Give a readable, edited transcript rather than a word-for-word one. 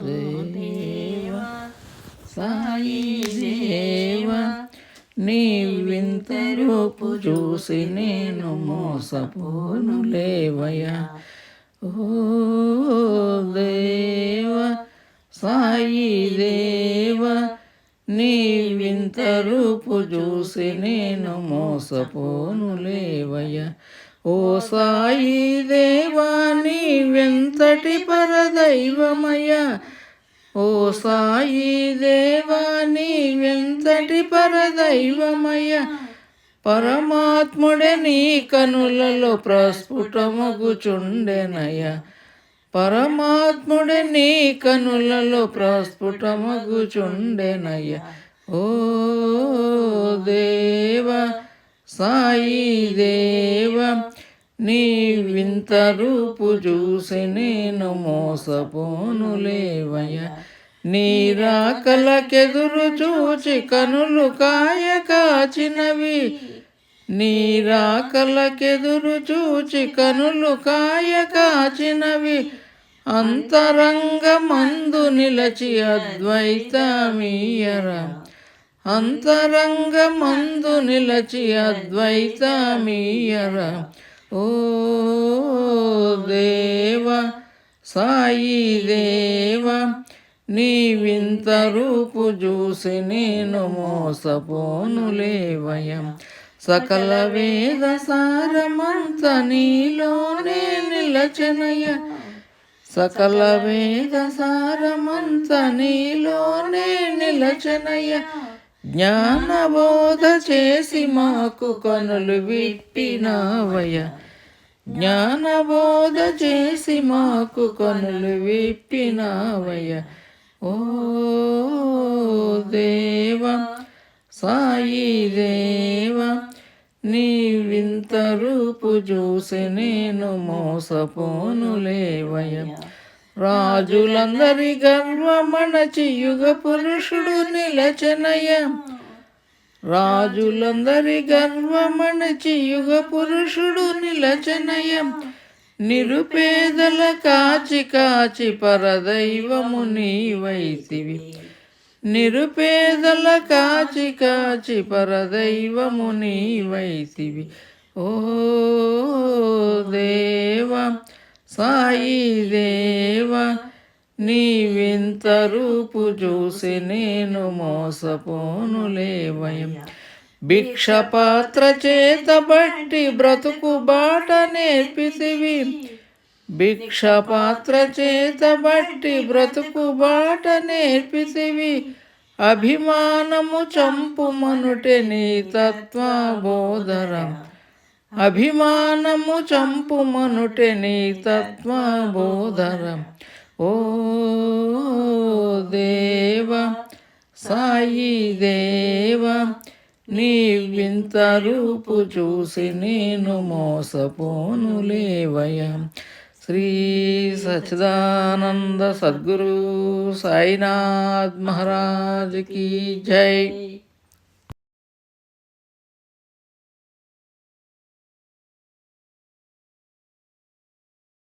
దేవా సాయి దేవా నీ వింత రూపు చూసి నేను మోసపోను లేవయ్యా. ఓ దేవా సాయి దేవా నీ వింత రూపు చూసి నేను మోసపోను లేవయ్యా. ఓ సాయి దేవా నీ వెంతటి పరదైవమయ్యా. ఓ సాయి దేవా నీ వెంతటి పరదైవమయ్యా. పరమాత్ముడే నీ కనులలో ప్రస్ఫుటమగుచుండెనయ్యా. పరమాత్ముడే నీ కనులలో ప్రస్ఫుటమగుచుండెనయ్యా. ఓ దేవా సాయి దేవా నీ వింత రూపు చూసి నేను మోసపోను లేవయ్యా. నీ రాకలకెదురు చూచి కనులు కాయ కాచినవి. నీ రాకలకెదురు చూచి కనులు కాయ కాచినవి. అంతరంగమందు నిలచి అద్వైతమీయరా. అంతరంగమందు నిలచి అద్వైతమీయరా. ఓ దేవా సాయి దేవా నీ వింత రూపు చూసి నేను మోసపోను లేవయ్యా. సకల వేద సారమంత నీలోనే నిలచనయ్య. సకల వేద సారమంత నీలోనే నిలచనయ్య. జ్ఞానబోధ చేసి మాకు కనులు విప్పినావయ్య. జ్ఞానబోధ చేసి మాకు కనులు విప్పినావయ్య. ఓ దేవా సాయి దేవా నీ వింత రూపు చూసి నేను మోసపోను లేవయ్య. రాజులందరి గర్వమణచి యుగ పురుషుడు నిలచనయ్య. రాజులందరి గర్వమణచి యుగ పురుషుడు నిలచనయ్య. నిరుపేదల కాచి కాచి పరదైవము నీవైతివి. నిరుపేదల కాచి కాచి పరదైవము నీవైతివి. ఓ దేవా సాయి దేవా నీ వింత రూపు చూసి నేను మోసపోను లేవయ్య. భిక్ష పాత్ర చేతబట్టి బ్రతుకు బాట నేర్పితివి. భిక్ష పాత్ర చేతబట్టి బ్రతుకు బాట నేర్పితివి. అభిమానము చంపుమనుటే నీ తత్వబోధరం. అభిమానము చంపుమనుటే నీ తత్వబోధరం. ఓ దేవా సాయి దేవా నీ వింత రూపు చూసి నేను మోసపోను లేవయ్య. శ్రీ సచ్చిదానంద సద్గురు సాయినాథ్ మహారాజ్ की जय।